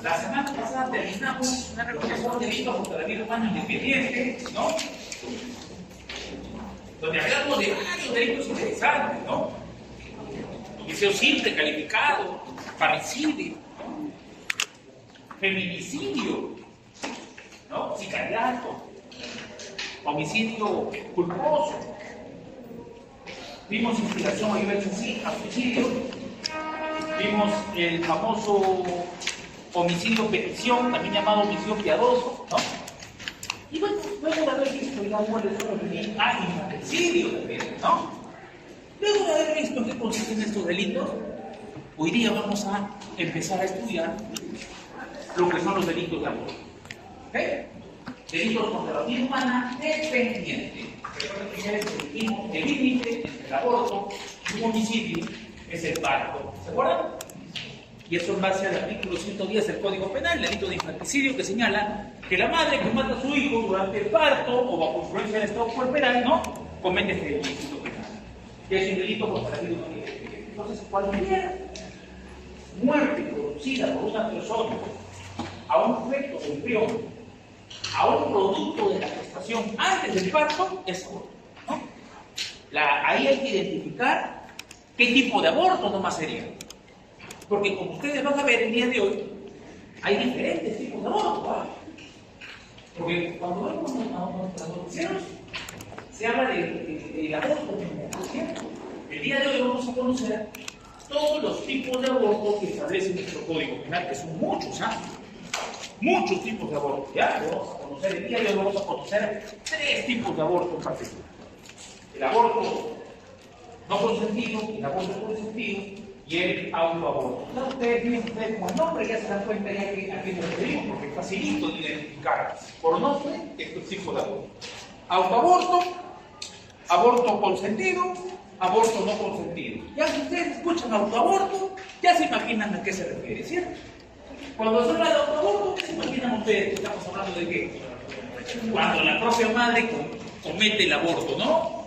La semana pasada terminamos una reflexión de delitos contra la vida humana independiente, ¿no? Donde hablamos de varios delitos interesantes, ¿no? Homicidio simple calificado, parricidio, ¿no? Feminicidio, ¿no? Sicariato, homicidio culposo. Vimos instigación a suicidio. Vimos el famoso homicidio petición, también llamado homicidio piadoso, ¿no? Y bueno, luego de haber visto, digamos, infanticidio también, ¿no? Luego de haber visto en qué consisten estos delitos, hoy día vamos a empezar a estudiar lo que son los delitos de aborto. ¿Ok? Delitos contra la vida humana dependiente. El límite entre el aborto y un homicidio es el parto. ¿Se acuerdan? Y eso en base al artículo 110 del Código Penal, el delito de infanticidio, que señala que la madre que mata a su hijo durante el parto o bajo influencia del estado puerperal, ¿no?, comete este delito penal, que es un delito contra la vida humana. Entonces, cualquier muerte producida por una persona a un feto o embrión, a un producto de la gestación antes del parto, es aborto, ¿no? Ahí hay que identificar qué tipo de aborto nomás sería. Porque como ustedes van a ver el día de hoy, hay diferentes tipos de aborto, ¿vale? Porque cuando vemos a los noticieros, se habla del aborto, ¿cierto? El día de hoy vamos a conocer todos los tipos de aborto que establece nuestro Código Penal, que son muchos, ¿ah? Muchos tipos de aborto, ¿ya? Lo vamos a conocer el día de hoy, vamos a conocer 3 tipos de aborto en particular. El aborto no consentido, el aborto consentido y el autoaborto. Entonces ustedes tienen como el nombre, ya se dan cuenta ya que a qué nos referimos, porque es facilito de identificar por nombre estos tipos de aborto. Autoaborto, aborto consentido, aborto no consentido. Ya si ustedes escuchan autoaborto, ya se imaginan a qué se refiere, ¿cierto? Cuando se habla de autoaborto, ¿qué se imaginan ustedes? Estamos hablando de qué? Cuando la propia madre comete el aborto, ¿no?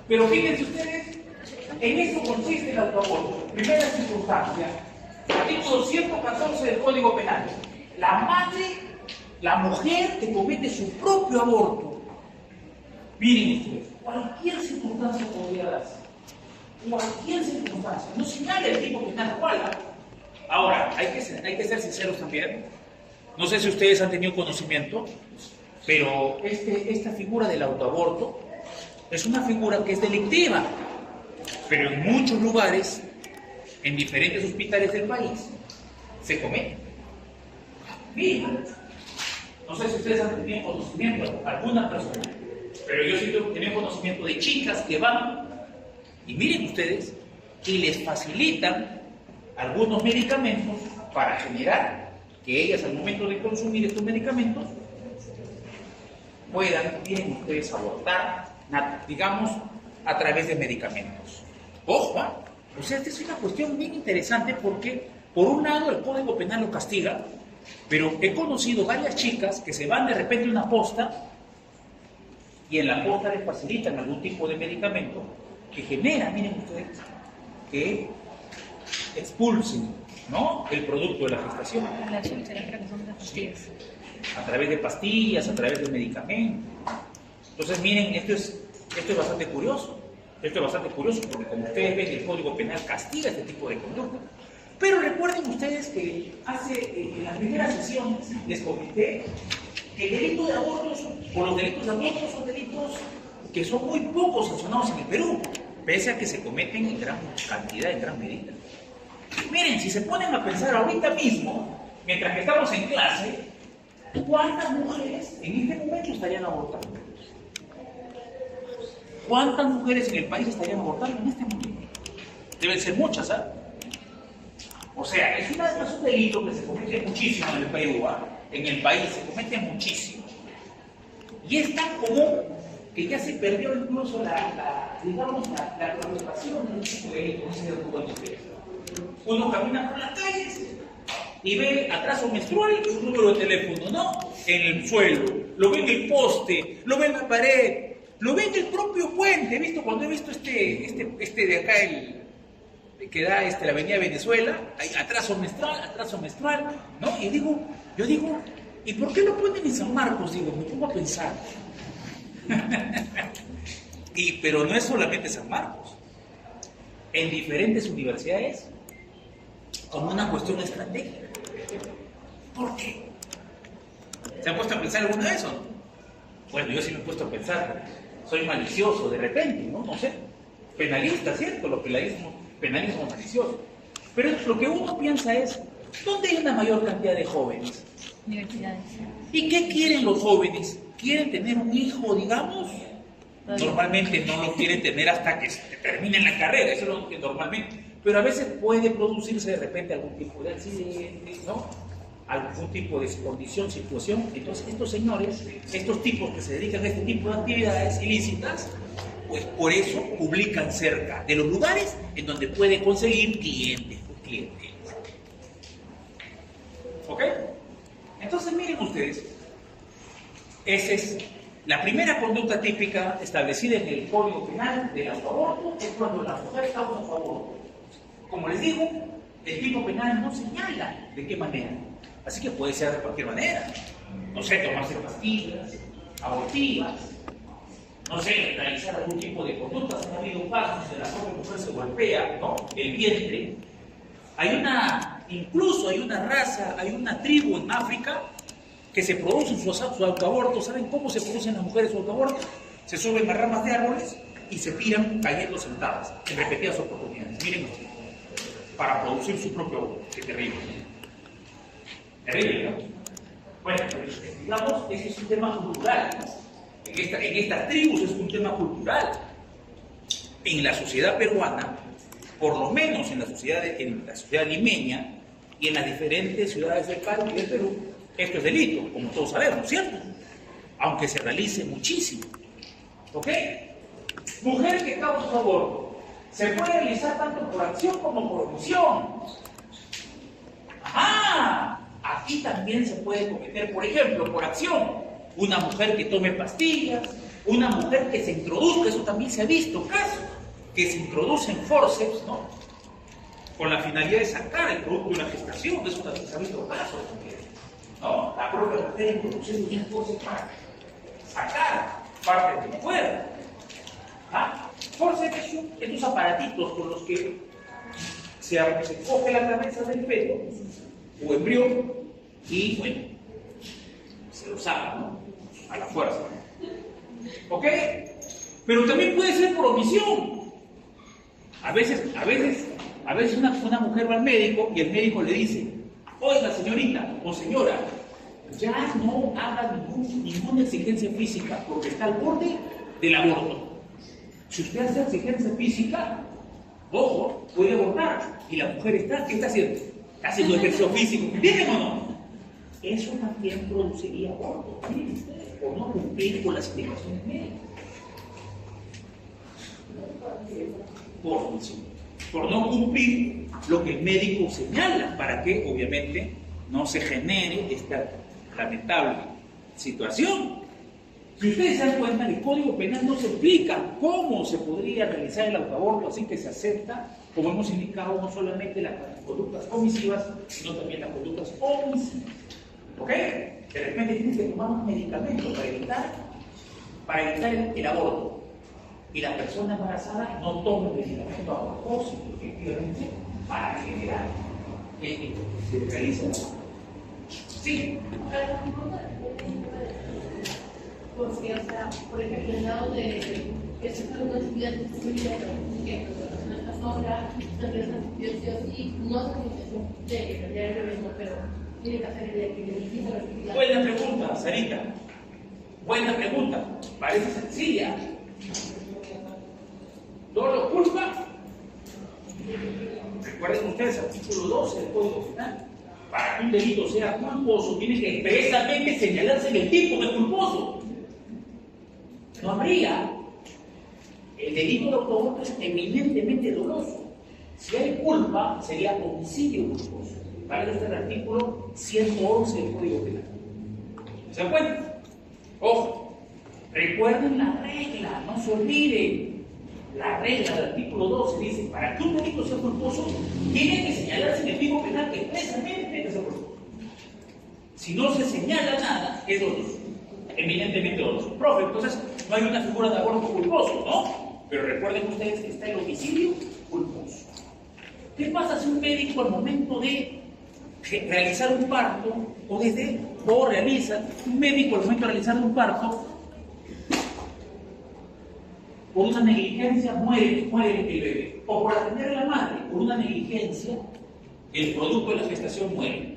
Pero fíjense ustedes, en eso consiste el autoaborto. Primera circunstancia, artículo 114 del Código Penal. La madre, la mujer que comete su propio aborto. Miren ustedes, cualquier circunstancia podría darse. Cualquier circunstancia. No señala el tipo penal cual. Ahora, hay que ser sinceros también. No sé si ustedes han tenido conocimiento, pero esta figura del autoaborto es una figura que es delictiva, pero en muchos lugares, en diferentes hospitales del país, se comete. Miren, no sé si ustedes han tenido conocimiento, alguna persona, pero yo sí he tenido conocimiento de chicas que van, y miren ustedes, y les facilitan algunos medicamentos para generar que ellas al momento de consumir estos medicamentos puedan, miren ustedes, abortar, digamos, a través de medicamentos. Ojo, o sea, esta es una cuestión bien interesante porque, por un lado, el Código Penal lo castiga, pero he conocido varias chicas que se van de repente a una posta y en la posta les facilitan algún tipo de medicamento que genera, miren ustedes, que expulsen, ¿no?, el producto de la gestación. Sí, a través de pastillas, a través de medicamentos. Entonces, miren, esto es bastante curioso. Esto es bastante curioso porque, como ustedes ven, el Código Penal castiga este tipo de conducta. Pero recuerden ustedes que en las primeras sesiones les comenté que el delito de aborto o los delitos de aborto son delitos que son muy poco sancionados en el Perú, pese a que se cometen en gran cantidad, en gran medida. Miren, si se ponen a pensar ahorita mismo, mientras que estamos en clase, ¿cuántas mujeres en este momento estarían abortando? ¿Cuántas mujeres en el país estarían abortando en este momento? Deben ser muchas, ¿ah? O sea, es un delito que se comete muchísimo en el Perú, ¿ah? En el país se comete muchísimo. Y es tan común que ya se perdió incluso la preocupación de un tipo de delito, no sé de cuánto ustedes. Uno camina por las calles y ve atraso menstrual y un número de teléfono, ¿no? En el suelo, lo ve en el poste, lo ve en la pared, lo ve en el propio puente. He visto, cuando he visto este de acá, que da la Avenida Venezuela, hay atraso menstrual, ¿no? Y yo digo, ¿y por qué lo ponen en San Marcos? Digo, me pongo a pensar. Pero no es solamente San Marcos. En diferentes universidades, como una cuestión estratégica. ¿Por qué? ¿Se han puesto a pensar alguna vez o no? Bueno, yo sí me he puesto a pensar. Soy malicioso de repente, ¿no? No sé. Penalista, ¿cierto? Los penalismo malicioso. Pero lo que uno piensa es, ¿dónde hay una mayor cantidad de jóvenes? Universidades. ¿Y qué quieren los jóvenes? ¿Quieren tener un hijo, digamos? Normalmente no lo quieren tener hasta que terminen la carrera, eso es lo que normalmente. Pero a veces puede producirse de repente algún tipo de accidente, ¿no? Algún tipo de condición, situación. Entonces estos señores, estos tipos que se dedican a este tipo de actividades ilícitas, pues por eso publican cerca de los lugares en donde pueden conseguir clientes. ¿Ok? Entonces miren ustedes, esa es la primera conducta típica establecida en el Código Penal del autoaborto, es cuando la mujer causa su aborto. Como les digo, el tipo penal no señala de qué manera. Así que puede ser de cualquier manera. No sé, tomarse pastillas abortivas, no sé, realizar algún tipo de conductas. Ha habido casos de la propia mujer se golpea, ¿no? El vientre. Incluso hay una raza, hay una tribu en África que se producen su autoaborto. ¿Saben cómo se producen las mujeres su autoaborto? Se suben a ramas de árboles y se tiran cayendo sentadas en repetidas oportunidades. Miren, para producir su propio aborto. Qué terrible. Terrible, ¿no? Bueno, digamos, ese es un tema cultural. En estas tribus es un tema cultural. En la sociedad peruana, por lo menos en la sociedad limeña y en las diferentes ciudades del Caribe y del Perú, esto es delito, como todos sabemos, ¿cierto? Aunque se realice muchísimo. ¿Ok? Mujer que causa su aborto se puede realizar tanto por acción como por omisión. ¡Ah! Aquí también se puede cometer, por ejemplo, por acción, una mujer que tome pastillas, una mujer que se introduzca, eso también se ha visto, casos, que se introducen forceps, ¿no? Con la finalidad de sacar el producto de una gestación, eso también se ha visto casos también, ¿no? La propia mujer introduciendo un forceps para sacar parte del cuerpo. ¿Ah? Forceps son estos aparatitos con los que se coge la cabeza del feto o embrión y, bueno, se lo saca, ¿no? A la fuerza. ¿Ok? Pero también puede ser por omisión. A veces una mujer va al médico y el médico le dice, oiga señorita o señora, ya no haga ninguna exigencia física porque está al borde del aborto. Si usted hace exigencia física, ojo, puede abortar. Y la mujer ¿qué está haciendo? Está haciendo ejercicio físico. ¿Entienden o no? Eso también produciría aborto. Miren ustedes, por no cumplir con las indicaciones médicas. Por no cumplir lo que el médico señala para que obviamente no se genere esta lamentable situación. Si ustedes se dan cuenta, el Código Penal no se explica cómo se podría realizar el autoaborto, así que se acepta, como hemos indicado, no solamente las conductas omisivas, sino también las conductas omisivas. ¿Ok? De repente tienes que tomar un medicamento para evitar el aborto. Y la persona embarazada no toma el medicamento a propósito, efectivamente, para generar que se realice el aborto. Sí. Porque, o sea, por ejemplo, el lado de que se puede estudiar muy bien, que la persona está sola, se realiza estudios y no hace comunicación de cambiar el bebé, pero tiene que hacer el equilibrio. Buena pregunta, Sarita. Buena pregunta. Parece sencilla. ¿Dolo culpa? Recuerden ustedes el artículo 12 del Código Penal. Para que un delito sea culposo, tiene que expresamente señalarse el tipo de culposo. No habría. El delito de autoaborto es eminentemente doloso. Si hay culpa, sería homicidio culposo. Para eso está el artículo 111 del Código Penal. ¿Se dan cuenta? Ojo, recuerden la regla, no se olviden. La regla del artículo 12 dice, para que un delito sea culposo, tiene que señalarse en el tipo penal que expresamente es culposo. Si no se señala nada, es doloso, eminentemente doloso. Profe, entonces no hay una figura de aborto culposo, ¿no? Pero recuerden ustedes que está el homicidio culposo. ¿Qué pasa si un médico al momento de realizar un parto, o realiza, un médico al momento de realizar un parto, por una negligencia muere el bebé, o por atender a la madre, por una negligencia, el producto de la gestación muere?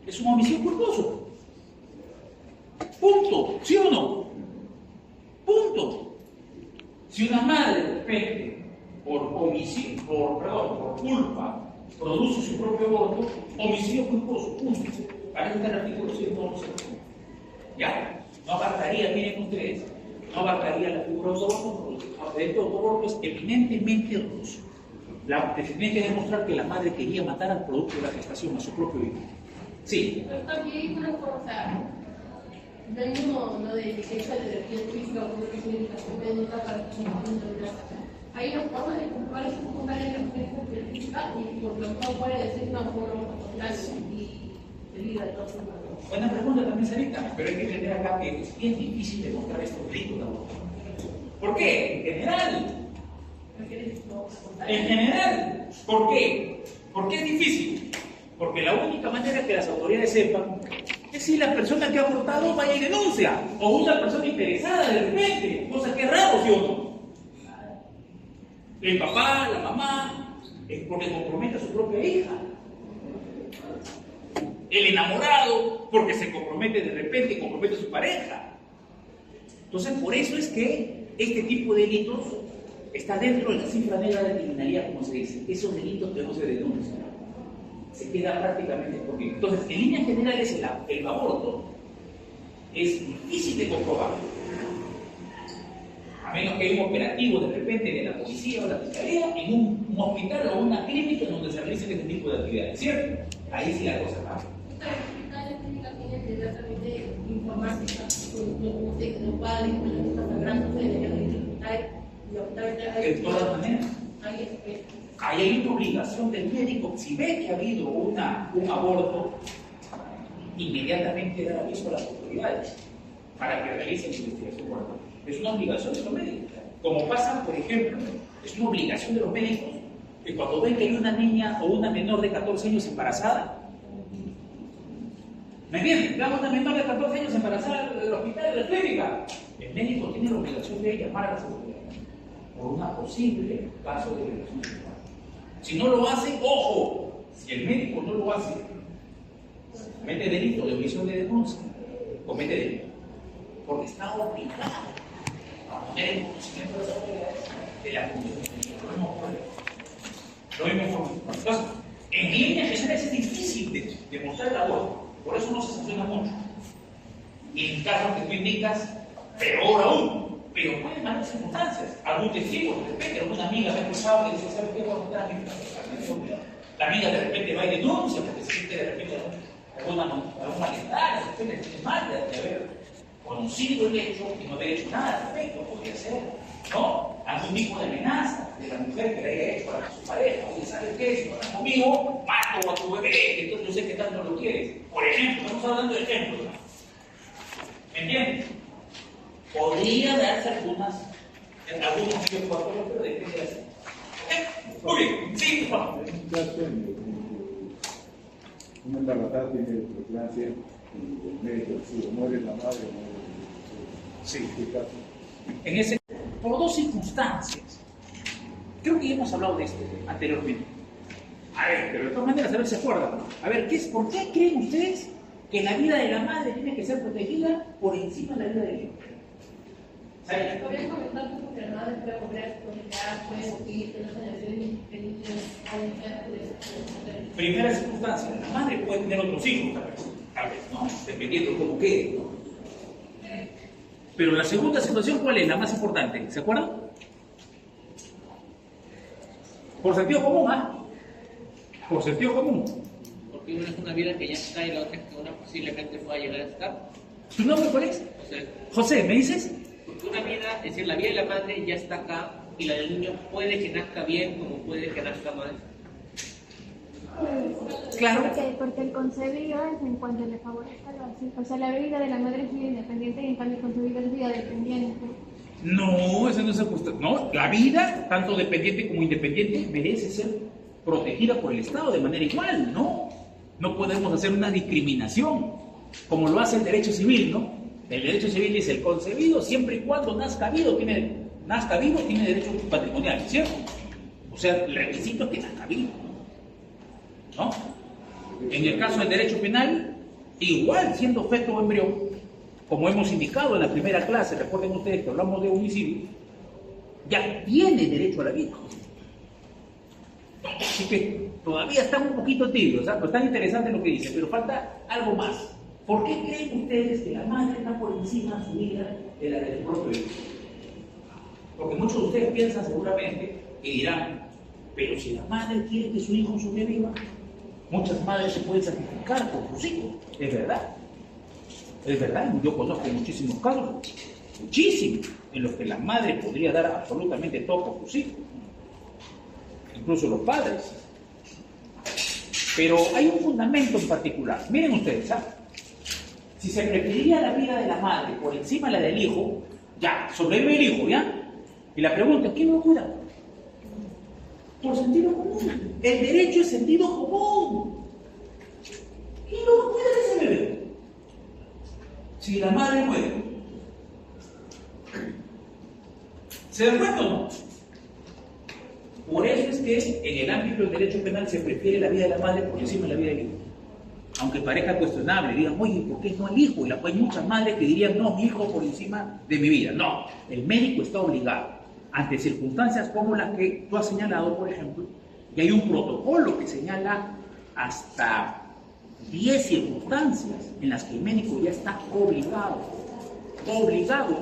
Es un homicidio culposo. Punto. ¿Sí o no? Punto. Si una madre de repente, por culpa, produce su propio aborto, homicidio culposo. Punto. Para este artículo 111. Ya. No abarcaría, miren ustedes, no abarcaría la figura de aborto, porque el aborto es eminentemente doloso. Tiene que demostrar que la madre quería matar al producto de la gestación, a su propio hijo. Sí. Pero también una cosa, no hay uno de licencia de terapia física o de comunicación médica para que se entienda. Hay una forma de comprobar esa secundaria de la licencia física y por lo tanto puede decir una forma total y de vida de todos los humanos. Buena pregunta también, Sarita, pero hay que entender acá que es bien difícil demostrar estos delitos de aborto. ¿Por qué? En general. ¿Por qué? ¿Por qué es difícil? Porque la única manera que las autoridades sepan es si la persona que ha abortado vaya y denuncia, o una persona interesada de repente, cosa que es raro, ¿sí o no? El papá, la mamá, es porque compromete a su propia hija. El enamorado, porque se compromete de repente, compromete a su pareja. Entonces, por eso es que este tipo de delitos está dentro de la cifra negra de criminalidad, como se dice. Esos delitos que no se denuncian. Se queda prácticamente por bien. Entonces, en líneas generales, el aborto es difícil de comprobar. A menos que haya un operativo de repente de la policía o la fiscalía en un hospital o una clínica en donde se realicen este tipo de actividades, ¿cierto? Ahí sí la cosa cambia. Las clínicas tienen que directamente informarse que los padres con los hijos sangrando se deben de todas maneras. Ahí hay una obligación del médico, si ve que ha habido un aborto, inmediatamente dar aviso a las autoridades para que realicen su investigación. Es una obligación de los médicos. Como pasa, por ejemplo, es una obligación de los médicos que cuando ven que hay una niña o una menor de 14 años embarazada, ¿me entienden? Veamos una menor de 14 años embarazada del hospital de la clínica. El médico tiene la obligación de llamar a las autoridades por una posible caso de violación sexual. Si no lo hace, ¡ojo! Si el médico no lo hace, comete delito de omisión de denuncia, comete delito, porque está obligado a poner en conocimiento de las autoridades de la comunicación. Lo mismo. Entonces, en líneas generales es difícil demostrar el aborto, por eso no se sanciona mucho. Y en casos que tú indicas, peor aún. Pero pueden haber circunstancias. Algún testigo, de repente, alguna amiga me ha escuchado que dice, ¿sabes qué? Voy a contar a mi hija. La amiga de repente va y denuncia porque se siente de repente algún malestar, de repente tiene mal de haber conocido el hecho y no haber hecho nada al respecto, podría ser, ¿no? Algún tipo de amenaza de la mujer que le haya hecho a su pareja, oye, ¿sabes qué? Si no estás conmigo, mato a tu bebé, entonces yo sé que tanto lo quieres. Por ejemplo, estamos hablando de ejemplos, ¿no? ¿Me entiendes? Podría darse algunos medios cuadrados, pero depende de hacer. Muy bien, sí, por favor. En un caso en el que una embarazada tiene preeclampsia y el médico decide muere la madre o muere el Sí. ¿En qué caso? En ese, por dos circunstancias. Creo que ya hemos hablado de esto anteriormente. A ver, pero de todas maneras, a ver si se acuerdan. A ver, ¿por qué creen ustedes que la vida de la madre tiene que ser protegida por encima de la vida del hijo? Podrías comentar cómo que la madre puede volver a explicar, puede seguir, que no se necesite. Primera circunstancia, la madre puede tener otros hijos, tal vez, ¿no? Dependiendo de cómo quede, ¿no? Pero la segunda situación, ¿cuál es? La más importante, ¿se acuerdan? Por sentido común, ¿ah? Por sentido común. Porque una es una vida que ya está y la otra es que una posiblemente pueda llegar a estar. ¿Tu nombre cuál es? O sea, José, ¿me dices? porque una vida, es decir, la vida de la madre ya está acá y la del niño puede que nazca bien como puede que nazca mal. Claro. Porque el concebido es en cuanto le favorezca lo así. O sea, la vida de la madre es vida independiente y en cambio el concebido es vida dependiente. No, eso no es justo. No, la vida, tanto dependiente como independiente, merece ser protegida por el Estado de manera igual, ¿no? No podemos hacer una discriminación, como lo hace el derecho civil, ¿no? El derecho civil dice, el concebido, siempre y cuando nazca vivo, tiene derecho patrimonial, ¿cierto? O sea, el requisito es que nazca vivo, ¿no? En el caso del derecho penal, igual, siendo feto o embrión, como hemos indicado en la primera clase, recuerden ustedes que hablamos de homicidio, ya tiene derecho a la vida. Así que todavía están un poquito tibios, ¿sabes? Pero está interesante lo que dice, pero falta algo más. ¿Por qué creen ustedes que la madre está por encima de su vida de la del propio hijo? Porque muchos de ustedes piensan seguramente y dirán, pero si la madre quiere que su hijo sobreviva, muchas madres se pueden sacrificar por sus hijos. Es verdad. Es verdad, yo conozco muchísimos casos, muchísimos, en los que la madre podría dar absolutamente todo por sus hijos, incluso los padres. Pero hay un fundamento en particular. Miren ustedes, ¿sabes? Si se preferiría la vida de la madre por encima de la del hijo, ya, sobrevive el hijo, ¿ya? Y la pregunta, ¿quién lo cuida? Por sentido común. El derecho es sentido común. ¿Quién lo cuida de ese bebé? Si la madre muere, ¿se da cuenta o no? Por eso es que en el ámbito del derecho penal se prefiere la vida de la madre por encima de la vida del hijo. Aunque parezca cuestionable, digan, oye, ¿por qué no el hijo? Y hay muchas madres que dirían, no, mi hijo por encima de mi vida. No, el médico está obligado, ante circunstancias como las que tú has señalado, por ejemplo, y hay un protocolo que señala hasta 10 circunstancias en las que el médico ya está obligado.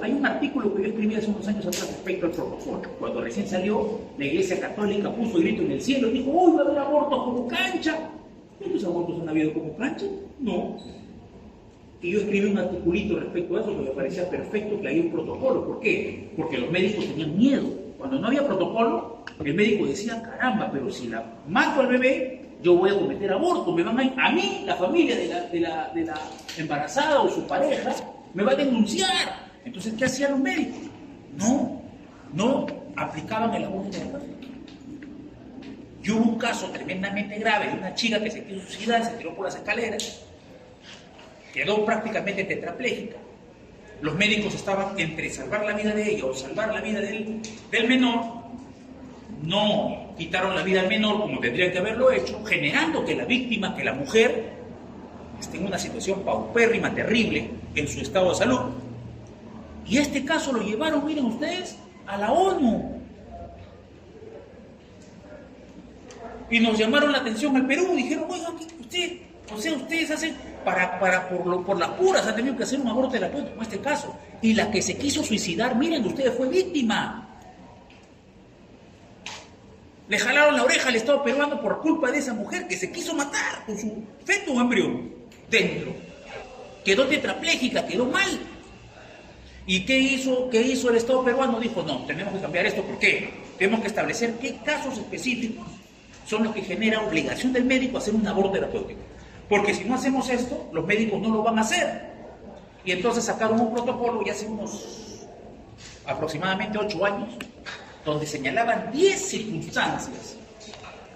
Hay un artículo que yo escribí hace unos años atrás respecto al protocolo. Cuando recién salió, la Iglesia Católica puso el grito en el cielo y dijo, ¡uy, va a haber abortos como cancha! ¿Cuántos abortos han habido como cancha? No. Y yo escribí un articulito respecto a eso que me parecía perfecto que haya un protocolo. ¿Por qué? Porque los médicos tenían miedo. Cuando no había protocolo, el médico decía, caramba, pero si la mato al bebé, yo voy a cometer aborto, me van a mí, la familia de la embarazada o su pareja, me va a denunciar. Entonces, ¿qué hacían los médicos? No aplicaban el aborto terapéutico. Y hubo un caso tremendamente grave de una chica que se quiso suicidar, se tiró por las escaleras, quedó prácticamente tetrapléjica. Los médicos estaban entre salvar la vida de ella o salvar la vida del menor. No quitaron la vida al menor como tendrían que haberlo hecho, generando que la víctima, que la mujer, esté en una situación paupérrima, terrible, en su estado de salud. Y este caso lo llevaron, miren ustedes, a la ONU. Y nos llamaron la atención al Perú, dijeron, oigan, ustedes hacen, por las puras, han tenido que hacer un aborto terapéutico en este caso. Y la que se quiso suicidar, miren ustedes, fue víctima. Le jalaron la oreja al Estado peruano por culpa de esa mujer que se quiso matar con su feto o embrión dentro. Quedó tetrapléjica, quedó mal. ¿Y qué hizo el Estado peruano? Dijo, no, tenemos que cambiar esto. ¿Por qué? Tenemos que establecer qué casos específicos son los que generan obligación del médico a hacer un aborto terapéutico. Porque si no hacemos esto, los médicos no lo van a hacer. Y entonces sacaron un protocolo ya hace unos aproximadamente 8 años, donde señalaban 10 circunstancias.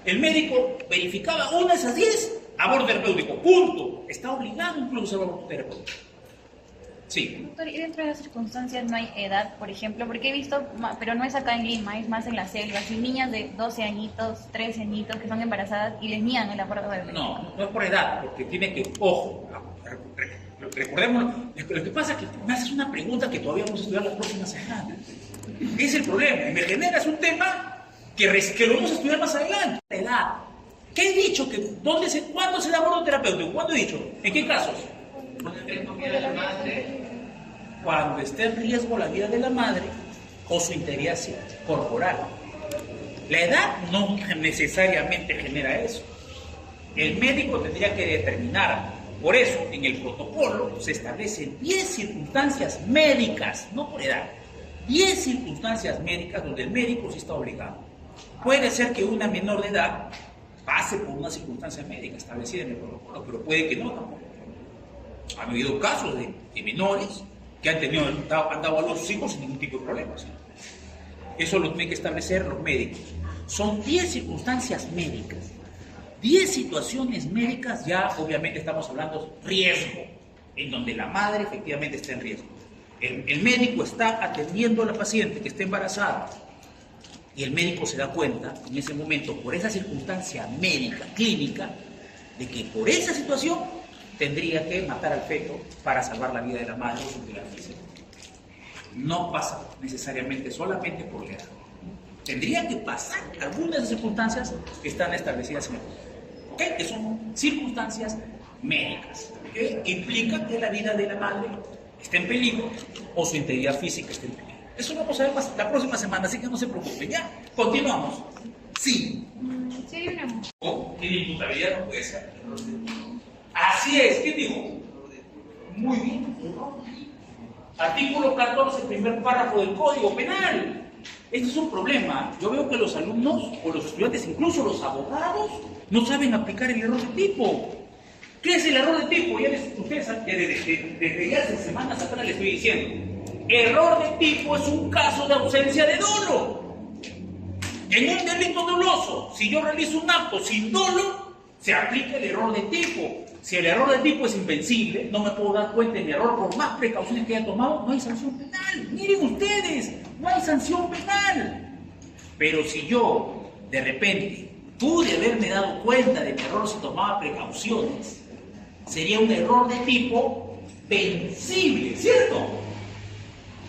El médico verificaba una de esas 10, aborto terapéutico, punto. Está obligado incluso a aborto terapéutico. Sí. Doctor, y dentro de las circunstancias no hay edad, por ejemplo, porque he visto, pero no es acá en Lima, es más en la selva, así niñas de 12 añitos, 13 añitos que son embarazadas y les niegan el aborto terapéutico. No es por edad, porque tiene que, ojo, recordemos, lo que pasa es que me haces una pregunta que todavía vamos a estudiar las próximas semanas. Ese es el problema, y me generas un tema que lo vamos a estudiar más adelante. La edad. ¿Qué he dicho? ¿Cuándo se da aborto terapéutico? ¿Cuándo he dicho? ¿En qué casos? Cuando esté en riesgo la vida de la madre o su integridad corporal. La edad no necesariamente genera eso. El médico tendría que determinar. Por eso, en el protocolo se establecen 10 circunstancias médicas, no por edad. 10 circunstancias médicas donde el médico sí está obligado. Puede ser que una menor de edad pase por una circunstancia médica establecida en el protocolo, pero puede que no tampoco. Ha habido casos de menores que han dado a los hijos sin ningún tipo de problemas. Eso lo tienen que establecer los médicos. Son 10 circunstancias médicas. 10 situaciones médicas, ya obviamente estamos hablando de riesgo, en donde la madre efectivamente está en riesgo. El médico está atendiendo a la paciente que está embarazada y el médico se da cuenta en ese momento, por esa circunstancia médica, clínica, de que por esa situación tendría que matar al feto para salvar la vida de la madre o su integridad física. No pasa necesariamente solamente por la edad. Tendría que pasar algunas de las circunstancias que están establecidas en el código, ¿okay? Que son circunstancias médicas, que implican que la vida de la madre esté en peligro o su integridad física esté en peligro. Eso lo vamos a ver más la próxima semana, así que no se preocupen. Ya, continuamos. Sí. Sí, hay una. O inimputabilidad no puede ser. Así es, ¿qué dijo? Muy bien. Artículo 14, primer párrafo del Código Penal. Este es un problema. Yo veo que los alumnos o los estudiantes, incluso los abogados, no saben aplicar el error de tipo. ¿Qué es el error de tipo? Ustedes desde ya hace semanas atrás les estoy diciendo. Error de tipo es un caso de ausencia de dolo. En un delito doloso, si yo realizo un acto sin dolo, se aplica el error de tipo. Si el error de tipo es invencible, no me puedo dar cuenta de mi error por más precauciones que haya tomado, no hay sanción penal. Miren ustedes, no hay sanción penal. Pero si yo, de repente, pude haberme dado cuenta de mi error si tomaba precauciones, sería un error de tipo vencible, ¿cierto?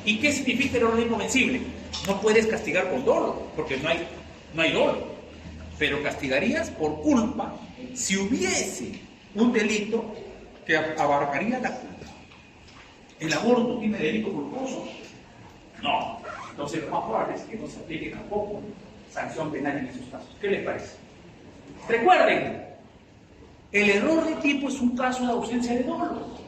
¿Y qué significa el error de tipo vencible? No puedes castigar con dolo, porque no hay dolo. Pero castigarías por culpa si hubiese un delito que abarcaría la culpa. ¿El aborto tiene delito culposo? No. Entonces lo más probable es que no se aplique tampoco sanción penal en esos casos. ¿Qué les parece? Recuerden, el error de tipo es un caso de ausencia de dolo.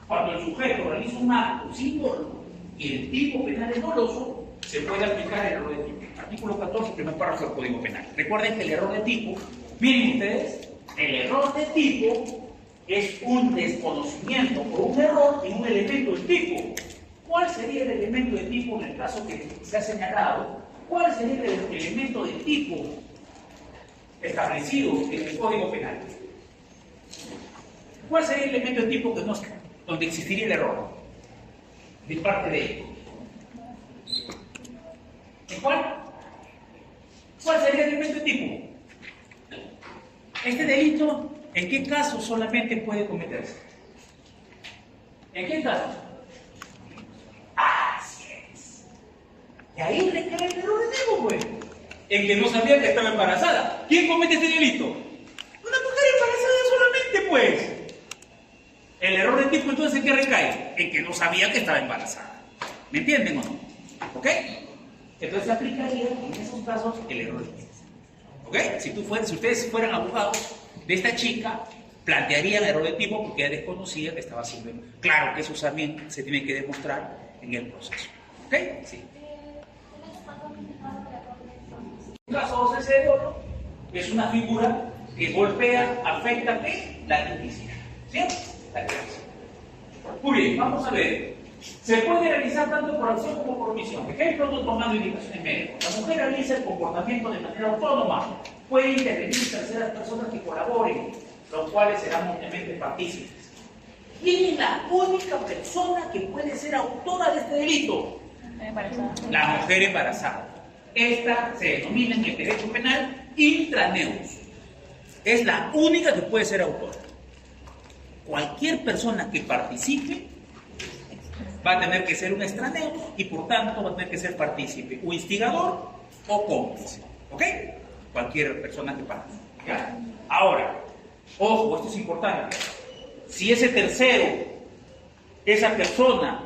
Cuando el sujeto realiza un acto sin dolo y el tipo penal es doloso, se puede aplicar el error de tipo. Artículo 14, primer párrafo del Código Penal. Recuerden que el error de tipo, miren ustedes, el error de tipo es un desconocimiento por un error en un elemento del tipo. ¿Cuál sería el elemento de tipo en el caso que se ha señalado? ¿Cuál sería el elemento de tipo establecido en el Código Penal? ¿Cuál sería el elemento de tipo donde existiría el error de parte de ellos? ¿En cuál? ¿Cuál sería el elemento de tipo? Este delito, ¿en qué caso solamente puede cometerse? ¿En qué caso? Así es. Y ahí recae el error de tipo, pues. En que no sabía que estaba embarazada. ¿Quién comete este delito? Una mujer embarazada solamente, pues. El error de tipo, entonces, ¿en qué recae? En que no sabía que estaba embarazada. ¿Me entienden o no? ¿Ok? Entonces se aplicaría en esos casos el error de tipo. ¿Ok? Si ustedes fueran abogados de esta chica, plantearían el error de tipo porque ella desconocía que estaba haciendo. Claro que eso también se tiene que demostrar en el proceso. ¿Ok? Sí. Un caso de ausencia de dolo es una figura que golpea, afecta ¿qué? La criticidad. ¿Sí? La criticidad. Muy bien, vamos a ver. Se puede realizar tanto por acción como por omisión. Ejemplo, no tomando indicaciones médicas. La mujer realiza el comportamiento de manera autónoma. Puede intervenir terceras personas que colaboren, los cuales serán obviamente partícipes. ¿Quién es la única persona que puede ser autora de este delito? La mujer embarazada. Esta se denomina en el derecho penal intraneus. Es la única que puede ser autora. Cualquier persona que participe va a tener que ser un extraneus y por tanto va a tener que ser partícipe, o instigador o cómplice. ¿Ok? Cualquier persona que participe. ¿Ya? Ahora, ojo, esto es importante. Si ese tercero, esa persona,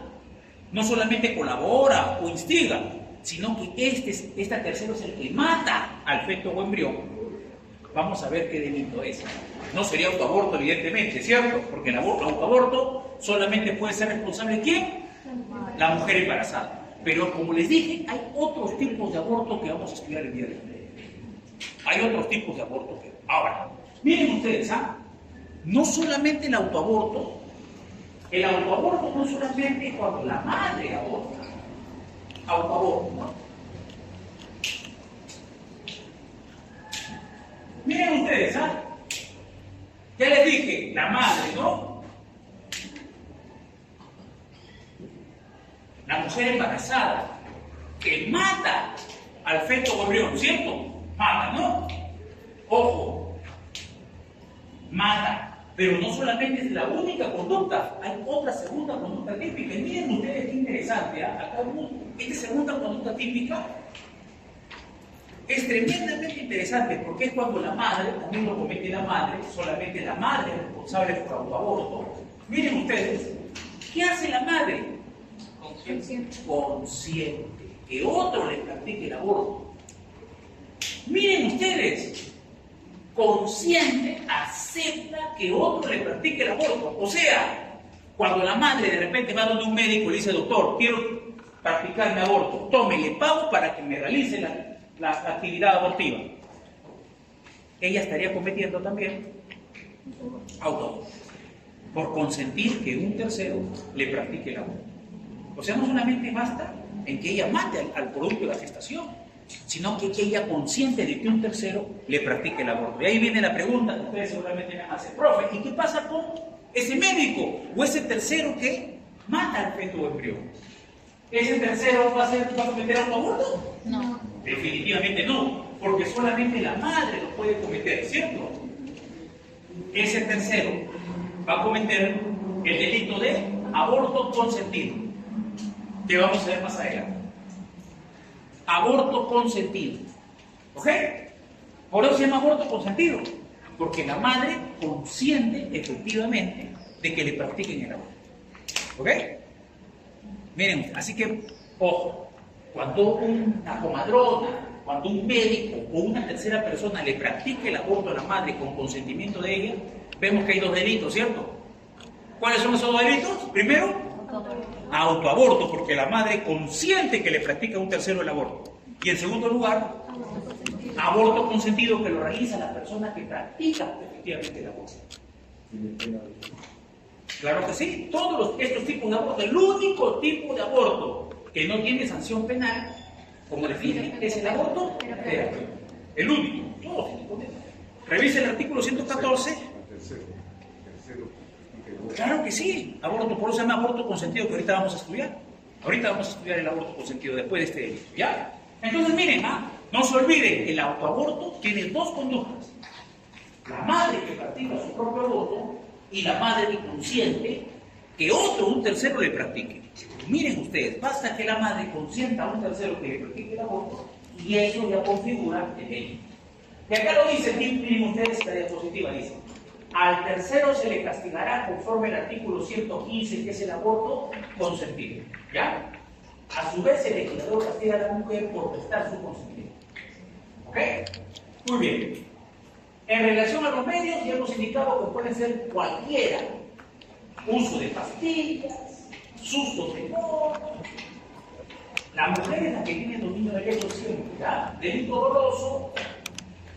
no solamente colabora o instiga, sino que esta tercero es el que mata al feto o embrión, vamos a ver qué delito es. No sería autoaborto, evidentemente, ¿cierto? Porque en autoaborto solamente puede ser responsable ¿quién? La mujer embarazada. Pero como les dije, hay otros tipos de aborto que vamos a estudiar el día de hoy. Hay otros tipos de aborto que... Ahora, miren ustedes, no solamente el autoaborto no solamente cuando la madre aborta. Autoaborto, ¿no? Miren ustedes, ya les dije, la madre, ¿no? La mujer embarazada, que mata al feto o embrión, ¿cierto? Mata, ¿no? Ojo, mata. Pero no solamente es la única conducta, hay otra segunda conducta típica. Y miren ustedes qué interesante, acá esta segunda conducta típica es tremendamente interesante porque es cuando la madre, también lo comete la madre, solamente la madre es responsable por autoaborto. Miren ustedes, ¿qué hace la madre? Consciente que otro le practique el aborto. Miren ustedes, consciente acepta que otro le practique el aborto. O sea, cuando la madre de repente va donde un médico y le dice, doctor, quiero practicar mi aborto, tome, le pago para que me realice la actividad abortiva. Ella estaría cometiendo también autoaborto por consentir que un tercero le practique el aborto. O sea, no solamente basta en que ella mate al producto de la gestación, sino que ella consciente de que un tercero le practique el aborto. Y ahí viene la pregunta que ustedes seguramente me van a hacer, profe, ¿y qué pasa con ese médico o ese tercero que mata al feto o embrión? ¿Ese tercero va a cometer autoaborto? No. Definitivamente no, porque solamente la madre lo puede cometer, ¿cierto? Ese tercero va a cometer el delito de aborto consentido, que vamos a ver más adelante. Aborto consentido. ¿Ok? Por eso se llama aborto consentido, porque la madre consiente efectivamente de que le practiquen el aborto. ¿Ok? Miren, así que, ojo, cuando una comadrona, cuando un médico o una tercera persona le practique el aborto a la madre con consentimiento de ella, vemos que hay dos delitos, ¿cierto? ¿Cuáles son esos dos delitos? Primero, autoaborto, porque la madre consiente que le practica a un tercero el aborto. Y en segundo lugar, aborto consentido, que lo realiza la persona que practica efectivamente el aborto. Claro que sí, todos estos tipos de aborto, el único tipo de aborto que no tiene sanción penal, como les dije, es el aborto terapéutico. El único, todos tienen condena. Revise el artículo 114. Claro que sí, aborto, por eso se llama aborto consentido, que ahorita vamos a estudiar. Ahorita vamos a estudiar el aborto consentido después de este delito, ¿ya? Entonces miren, no se olviden, el autoaborto tiene dos conductas. La madre que practica su propio aborto y la madre que consiente que un tercero le practique. Miren ustedes, basta que la madre consienta a un tercero que le practique el aborto y eso ya configura el delito. Y acá lo dice, miren ustedes, esta diapositiva dice: al tercero se le castigará conforme al artículo 115, que es el aborto consentido. ¿Ya? A su vez, el legislador castiga a la mujer por prestar su consentimiento. ¿Ok? Muy bien. En relación a los medios, ya hemos indicado que pueden ser cualquiera. Uso de pastillas, sustos de modo. La mujer es la que tiene dominio del hecho siempre, ¿ya? Delito doloso.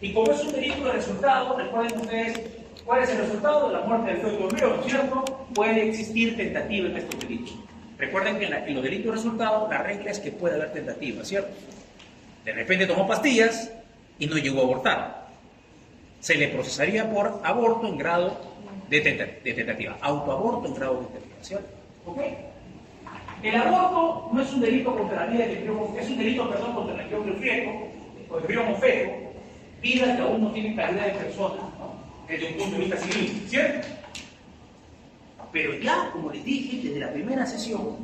Y como es un delito de resultado, recuerden ustedes, ¿cuál es el resultado? De la muerte del feto embrión, ¿cierto? Puede existir tentativa en estos delitos. Recuerden que en los delitos de resultado, la regla es que puede haber tentativa, ¿cierto? De repente tomó pastillas y no llegó a abortar. Se le procesaría por aborto en grado de tentativa. Autoaborto en grado de tentativa, ¿cierto? ¿Ok? El aborto no es un delito contra la vida del embrión, es un delito, contra el embrión del feto, o embrión o feto, vida que aún no tiene calidad de persona, ¿no? Desde un punto de vista civil, ¿cierto? Pero ya, como les dije desde la primera sesión,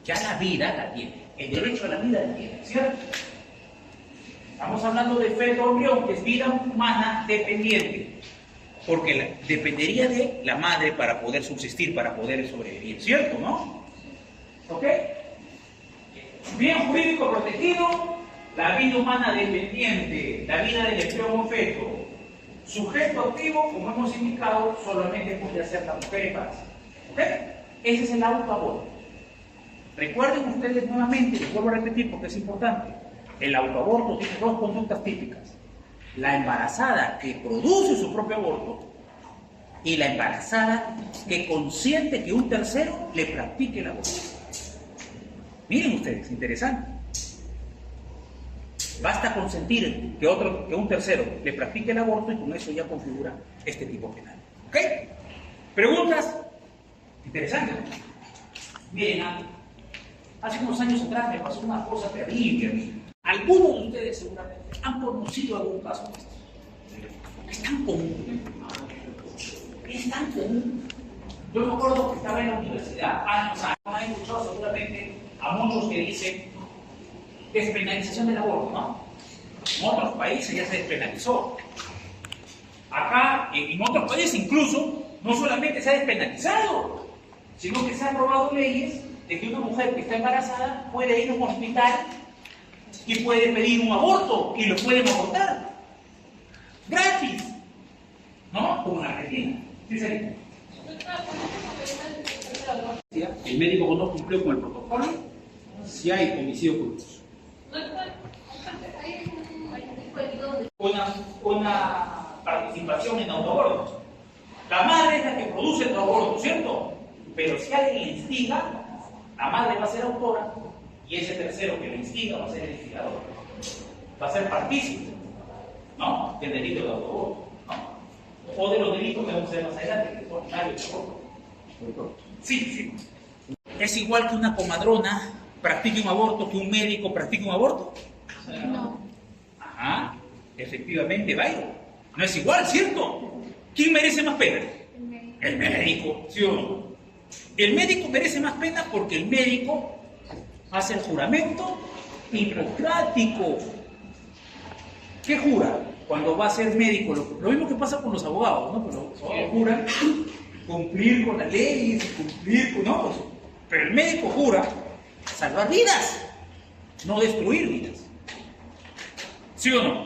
ya la vida la tiene, el derecho a la vida la tiene, ¿cierto? Estamos hablando de feto o embrión, que es vida humana dependiente, porque dependería de la madre para poder subsistir, para poder sobrevivir, ¿cierto, no? ¿Ok? Bien jurídico protegido, la vida humana dependiente, la vida del embrión o feto. Sujeto activo, como hemos indicado, solamente puede ser la mujer embarazada. ¿Ok? Ese es el autoaborto. Recuerden ustedes nuevamente, les vuelvo a repetir porque es importante, el autoaborto tiene dos conductas típicas. La embarazada que produce su propio aborto y la embarazada que consiente que un tercero le practique el aborto. Miren ustedes, interesante. Basta consentir que un tercero le practique el aborto y con eso ya configura este tipo penal. ¿Ok? ¿Preguntas? Interesante. Miren, hace unos años atrás me pasó una cosa terrible a mí. Algunos de ustedes seguramente han conocido algún caso de esto. Es tan común. Es tan común. Yo me acuerdo que estaba en la universidad años antes. Han escuchado seguramente a muchos que dicen despenalización del aborto, ¿no? En otros países ya se despenalizó. Acá, en otros países incluso, no solamente se ha despenalizado, sino que se han aprobado leyes de que una mujer que está embarazada puede ir a un hospital y puede pedir un aborto y lo pueden abortar. Gratis. ¿No? Como en Argentina. ¿Sí, Sarita? El médico no cumplió con el protocolo si hay homicidio culposo. Una participación en autoaborto. La madre es la que produce el autoaborto, ¿cierto? Pero si alguien le instiga, la madre va a ser autora y ese tercero que le instiga va a ser el instigador. Va a ser partícipe, ¿no? Del delito de autoaborto, ¿no? O de los delitos que vamos a ver más adelante, que es ordinario de aborto. Sí. ¿Es igual que una comadrona practique un aborto que un médico practique un aborto? No. Ajá, efectivamente, Byron. No es igual, ¿cierto? ¿Quién merece más pena? El médico, ¿sí o no? El médico merece más pena porque el médico hace el juramento hipocrático. ¿Qué jura? Cuando va a ser médico, lo mismo que pasa con los abogados, ¿no? Pero los abogados juran cumplir con las leyes, cumplir con... No, pues, pero el médico jura salvar vidas, no destruir vidas. ¿Sí o no?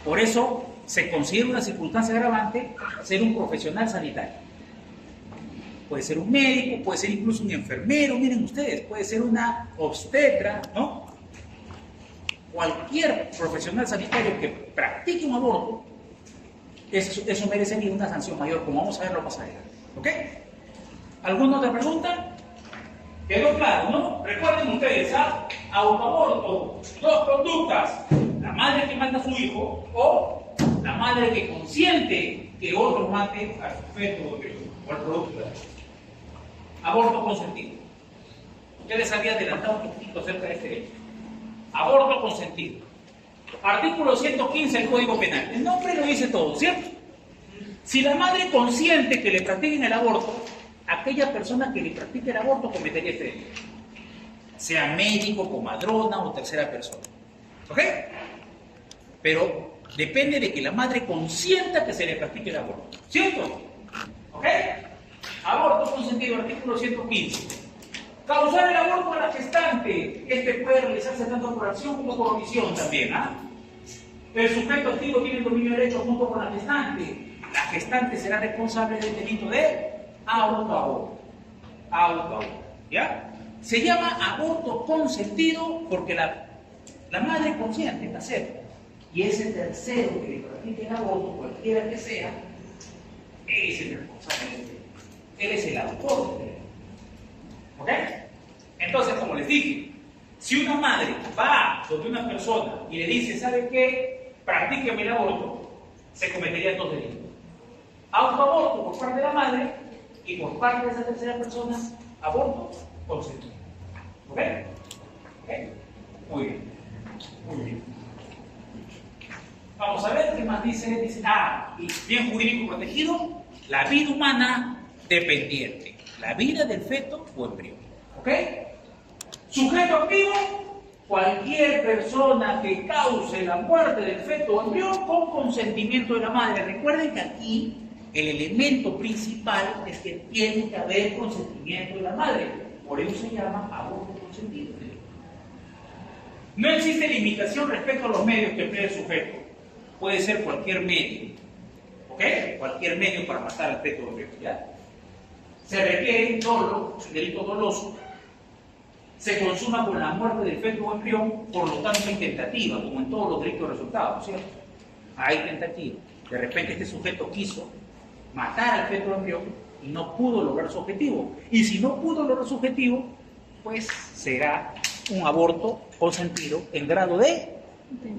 Por eso se considera una circunstancia agravante ser un profesional sanitario. Puede ser un médico, puede ser incluso un enfermero, miren ustedes, puede ser una obstetra, ¿no? Cualquier profesional sanitario que practique un aborto, eso merecería una sanción mayor, como vamos a verlo más adelante. ¿Ok? ¿Alguna otra pregunta? ¿Quedó claro, no? Recuerden ustedes, autoaborto, dos conductas: la madre que mata a su hijo o la madre que consiente que otro mate a su feto o al producto. Aborto consentido. Ya les había adelantado un poquito acerca de este hecho. Aborto consentido. Artículo 115 del Código Penal. El nombre lo dice todo, ¿cierto? Si la madre consiente que le practiquen el aborto, aquella persona que le practique el aborto cometería este delito. Sea médico, comadrona o tercera persona. ¿Ok? Pero depende de que la madre consienta que se le practique el aborto. ¿Cierto? ¿Ok? Aborto consentido, artículo 115. Causar el aborto a la gestante. Este puede realizarse tanto por acción como por omisión también. El sujeto activo tiene el dominio de derecho junto con la gestante. La gestante será responsable del delito de autoaborto. ¿Ya? Se llama aborto consentido porque la madre consiente en hacerlo. Y ese tercero que le practique el aborto, cualquiera que sea, él es el responsable del delito. Él es el autor del delito. ¿Ok? Entonces, como les dije, si una madre va donde una persona y le dice, ¿sabe qué? Practíqueme el aborto, se cometerían dos delitos. Autoaborto por parte de la madre y por parte de esa tercera persona, aborto consentido. ¿Ok? ¿Ok? Muy bien. Muy bien. Vamos a ver qué más dice. Dice, y bien jurídico protegido, la vida humana dependiente. La vida del feto o embrión. ¿Ok? Sujeto activo, cualquier persona que cause la muerte del feto o embrión con consentimiento de la madre. Recuerden que aquí el elemento principal es que tiene que haber consentimiento de la madre. Por eso se llama aborto consentido. No existe limitación respecto a los medios que emplea el sujeto. Puede ser cualquier medio. ¿Ok? Cualquier medio para matar al feto o embrión. ¿Ya? se requiere dolo, es un delito doloso, se consuma con la muerte del feto o embrión, por lo tanto hay tentativa, como en todos los delitos de resultados, ¿cierto? Hay tentativa. De repente este sujeto quiso matar al feto o embrión y no pudo lograr su objetivo. Y si no pudo lograr su objetivo, pues será un aborto consentido en grado de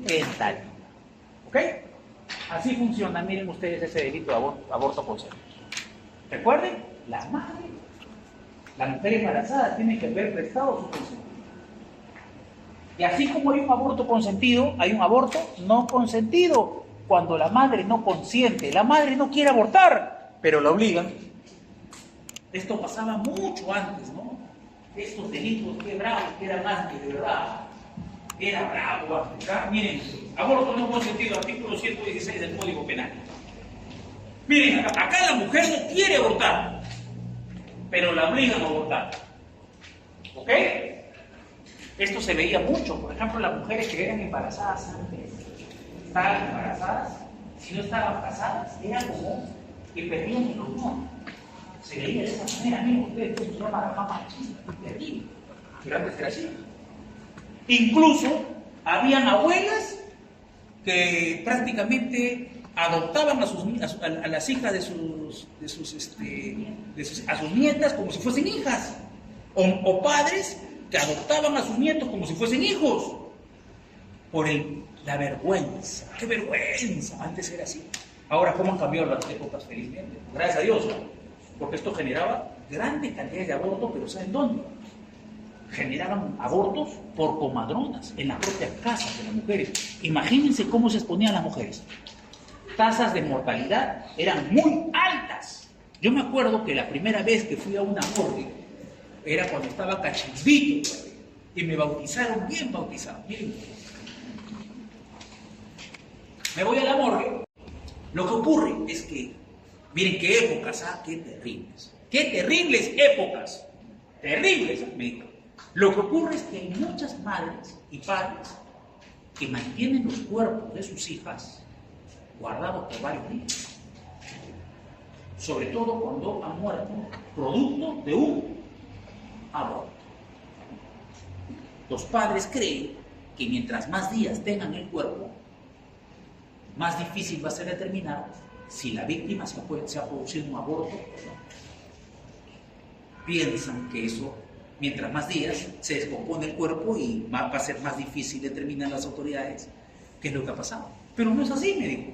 tentativa. ¿Ok? Así funciona, miren ustedes ese delito de aborto consentido. Recuerden, la madre, la mujer embarazada tiene que haber prestado su consentimiento. Y así como hay un aborto consentido, hay un aborto no consentido. Cuando la madre no consiente, la madre no quiere abortar, pero la obligan. Esto pasaba mucho antes, ¿no? Estos delitos, qué bravos que eran antes, de verdad. Era bravo aplicar. Miren, aborto no consentido, artículo 116 del Código Penal. Miren, acá la mujer no quiere abortar, pero la obligan a abortar. ¿Ok? Esto se veía mucho. Por ejemplo, las mujeres que eran embarazadas antes, estaban embarazadas, si no estaban casadas, era como que perdían el honor. Se veía de esa manera. Miren ustedes, esto se llama la fama machista, es terrible. Pero antes era así. Incluso habían abuelas que prácticamente adoptaban a las hijas a sus nietas como si fuesen hijas, o padres que adoptaban a sus nietos como si fuesen hijos, por la vergüenza. ¡Qué vergüenza! Antes era así. Ahora, ¿cómo han cambiado las épocas? Felizmente, gracias a Dios, porque esto generaba grandes cantidades de abortos, pero ¿saben dónde? Generaban abortos por comadronas, en las propias casas de las mujeres. Imagínense cómo se exponían las mujeres. Tasas de mortalidad eran muy altas. Yo me acuerdo que la primera vez que fui a una morgue era cuando estaba cachimbito y me bautizaron bien bautizado. Miren. Me voy a la morgue. Lo que ocurre es que, miren qué épocas, qué terribles épocas, terribles, me dijo. Lo que ocurre es que hay muchas madres y padres que mantienen los cuerpos de sus hijas guardados por varios días, sobre todo cuando han muerto producto de un aborto. Los padres creen que mientras más días tengan el cuerpo, más difícil va a ser determinar si la víctima se ha producido un aborto o no. Piensan que eso, mientras más días, se descompone el cuerpo y va a ser más difícil determinar las autoridades qué es lo que ha pasado. Pero no es así, me dijo.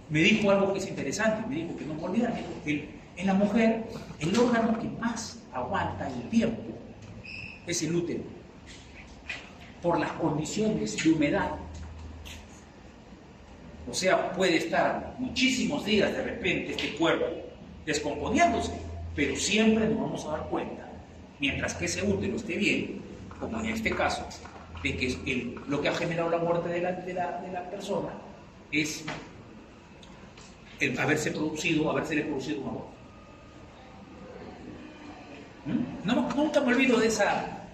Me dijo algo que es interesante, me dijo que no me olvidar, me dijo que en la mujer el órgano que más aguanta el tiempo es el útero, por las condiciones de humedad. O sea, puede estar muchísimos días de repente este cuerpo descomponiéndose, pero siempre nos vamos a dar cuenta, mientras que ese útero esté bien, como en este caso, de que lo que ha generado la muerte de la persona es el haberse producido un aborto. Nunca me olvido de esa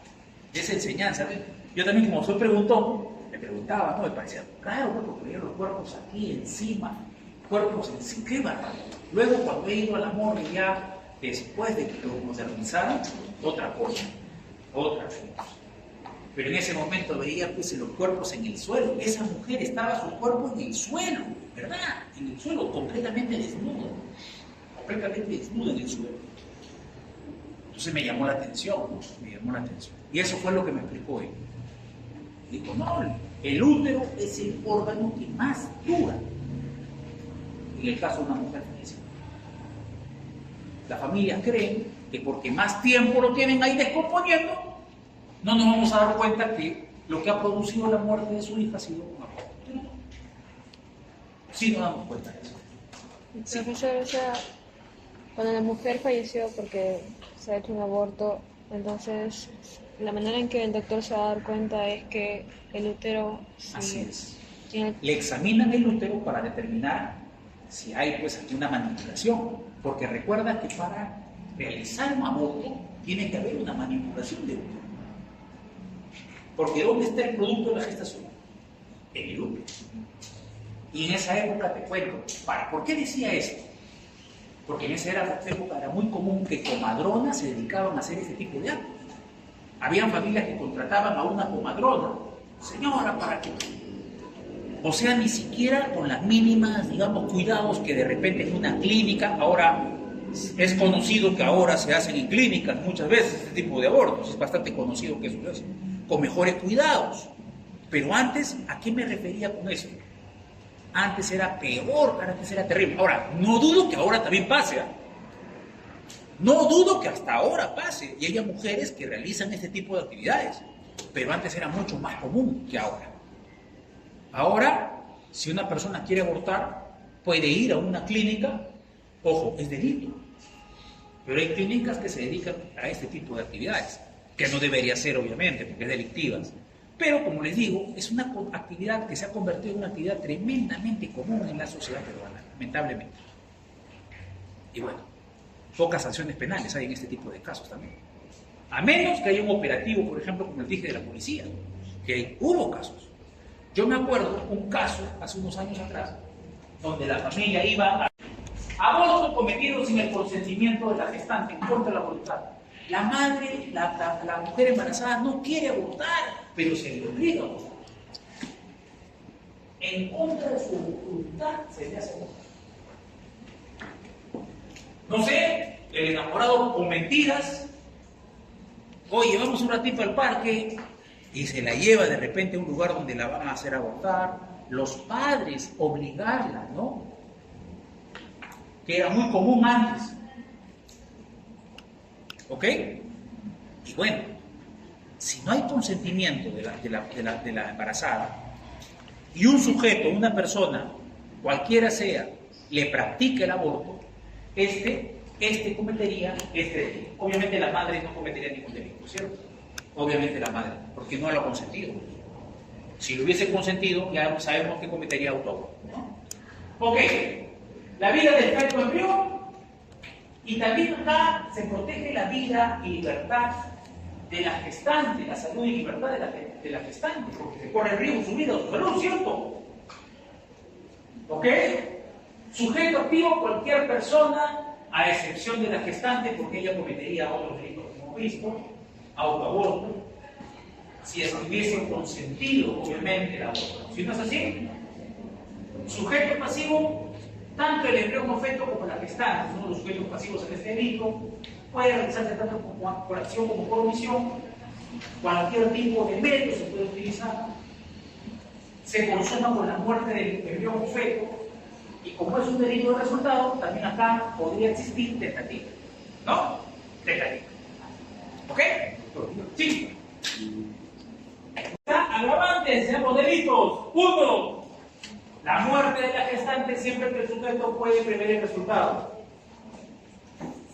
enseñanza. Yo también, como soy preguntón, me preguntaba, ¿no? Me parecía raro, ¿no? Porque veía los cuerpos aquí encima, qué bárbaro. Luego, cuando he ido a la morgue ya después de que lo modernizaron, otra cosa. Pero en ese momento veía pues los cuerpos en el suelo. Esa mujer estaba su cuerpo en el suelo, ¿verdad? En el suelo, completamente desnuda en el suelo. Entonces me llamó la atención. Y eso fue lo que me explicó él. Dijo, no, el útero es el órgano que más dura. En el caso de una mujer fallecida. Las familias creen que porque más tiempo lo tienen ahí descomponiendo, no nos vamos a dar cuenta que lo que ha producido la muerte de su hija ha sido un aborto. Sí nos damos cuenta de eso. Sí. Profesor, o sea, cuando la mujer falleció porque se ha hecho un aborto, entonces la manera en que el doctor se va a dar cuenta es que el útero... Así es. Le examinan el útero para determinar si hay pues aquí una manipulación, porque recuerda que para realizar un aborto tiene que haber una manipulación de útero. Porque ¿dónde está el producto de la gestación? En el útero. Y en esa época te cuento, ¿por qué decía esto? Porque en esa época era muy común que comadronas se dedicaban a hacer ese tipo de actos. Habían familias que contrataban a una comadrona, señora, para que... O sea, ni siquiera con las mínimas, digamos, cuidados que de repente en una clínica, ahora es conocido que ahora se hacen en clínicas muchas veces este tipo de abortos, es bastante conocido que eso se hace, con mejores cuidados. Pero antes, ¿a qué me refería con esto? Antes era peor, antes era terrible. Ahora, no dudo que ahora también pase, ¿eh? No dudo que hasta ahora pase y haya mujeres que realizan este tipo de actividades, pero antes era mucho más común que ahora. Ahora, si una persona quiere abortar, puede ir a una clínica, ojo, es delito, pero hay clínicas que se dedican a este tipo de actividades, que no debería ser obviamente, porque es delictivas. Pero, como les digo, es una actividad que se ha convertido en una actividad tremendamente común en la sociedad peruana, lamentablemente. Y bueno, pocas sanciones penales hay en este tipo de casos también. A menos que haya un operativo, por ejemplo, como les dije, de la policía, que hubo casos. Yo me acuerdo un caso, hace unos años atrás, donde la familia iba a abortos cometidos sin el consentimiento de la gestante, en contra de la voluntad. La madre, la mujer embarazada no quiere abortar, pero se le obliga a abortar. En contra de su voluntad se le hace abortar. No sé, el enamorado con mentiras, oye, vamos un ratito al parque, y se la lleva de repente a un lugar donde la van a hacer abortar. Los padres obligarla, ¿no? Que era muy común antes. ¿Ok? Y bueno, si no hay consentimiento de la embarazada y un sujeto, una persona, cualquiera sea, le practica el aborto, este cometería este delito. Obviamente la madre no cometería ningún delito, ¿cierto? Obviamente la madre, porque no lo ha consentido. Si lo hubiese consentido, ya sabemos que cometería autoaborto, ¿no? Ok, la vida del feto embrión, y también acá se protege la vida y libertad de la gestante, la salud y libertad de la gestante, porque se corre el riesgo su vida o su salud, ¿cierto? ¿Ok? Sujeto activo cualquier persona, a excepción de la gestante, porque ella cometería otros delitos que hemos visto, autoaborto, si estuviese consentido, obviamente, el aborto. Si no es así, sujeto pasivo, tanto el embrión o feto como la gestante, son los sujetos pasivos en este delito, puede realizarse tanto por acción como por omisión, cualquier tipo de medio se puede utilizar, se consuma con la muerte del embrión o feto, y como es un delito de resultado, también acá podría existir tentativa, ¿no? Tentativa. ¿Ok? Sí. Agravantes de ambos delitos. 1. La muerte de la gestante siempre que el sujeto puede prever el resultado.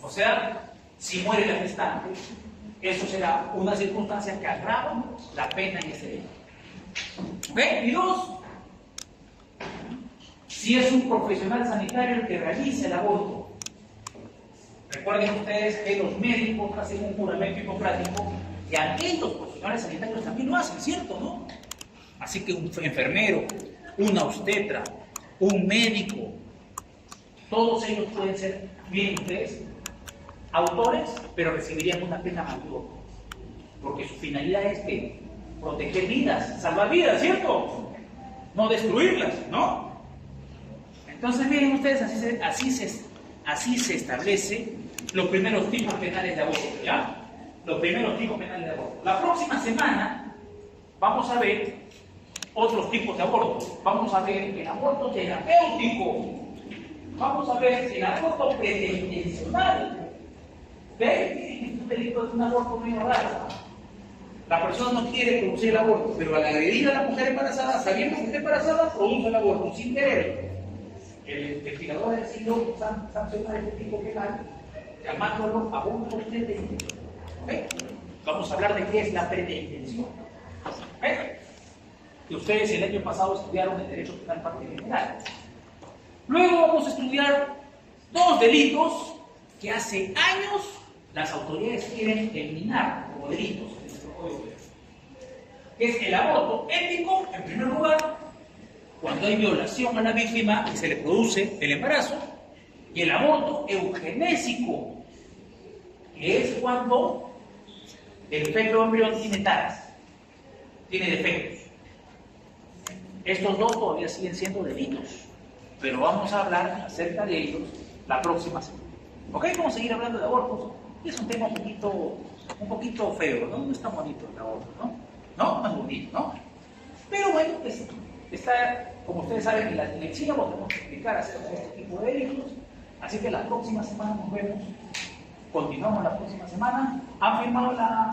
O sea, si muere la gestante, eso será una circunstancia que agrava la pena en ese delito. ¿Ok? Y 2. Si es un profesional sanitario el que realiza el aborto. Recuerden ustedes que los médicos hacen un juramento hipocrático y aquellos profesionales sanitarios también lo hacen, ¿cierto? ¿No? Así que un enfermero, una obstetra, un médico, todos ellos pueden ser, miren ustedes, autores, pero recibirían una pena mayor, porque su finalidad es que proteger vidas, salvar vidas, ¿cierto? No destruirlas, ¿no? Entonces miren ustedes, así se establece los primeros tipos penales de aborto, ¿ya? Los primeros tipos penales de aborto. La próxima semana vamos a ver otros tipos de aborto. Vamos a ver el aborto terapéutico. Vamos a ver el aborto preterintencional. ¿Ven? Es un delito de un aborto muy raro. La persona no quiere producir el aborto, pero al agredir a la mujer embarazada, sabiendo que está embarazada, produce el aborto sin querer. El investigador del siglo sanciona este tipo penal, llamándolo aborto preterintencional. ¿Okay? Vamos a hablar de qué es la preterintención. ¿Okay? Que ustedes el año pasado estudiaron el derecho penal parte general. Luego vamos a estudiar 2 delitos que hace años las autoridades quieren eliminar como delitos en nuestro Código Penal. Que es el aborto ético, en primer lugar, cuando hay violación a la víctima y se le produce el embarazo, Y el aborto eugenésico, que es cuando el feto embrión tiene taras, tiene defectos. Estos dos todavía siguen siendo delitos, pero vamos a hablar acerca de ellos la próxima semana. ¿Ok? Vamos a seguir hablando de abortos. Es un tema un poquito feo, ¿no? No está bonito el aborto, ¿no? No, no es bonito, ¿no? Pero bueno, pues, está, como ustedes saben, en el sílabo tenemos que explicar acerca de este tipo de delitos. Así que la próxima semana nos vemos. Continuamos la próxima semana. ¿Han firmado la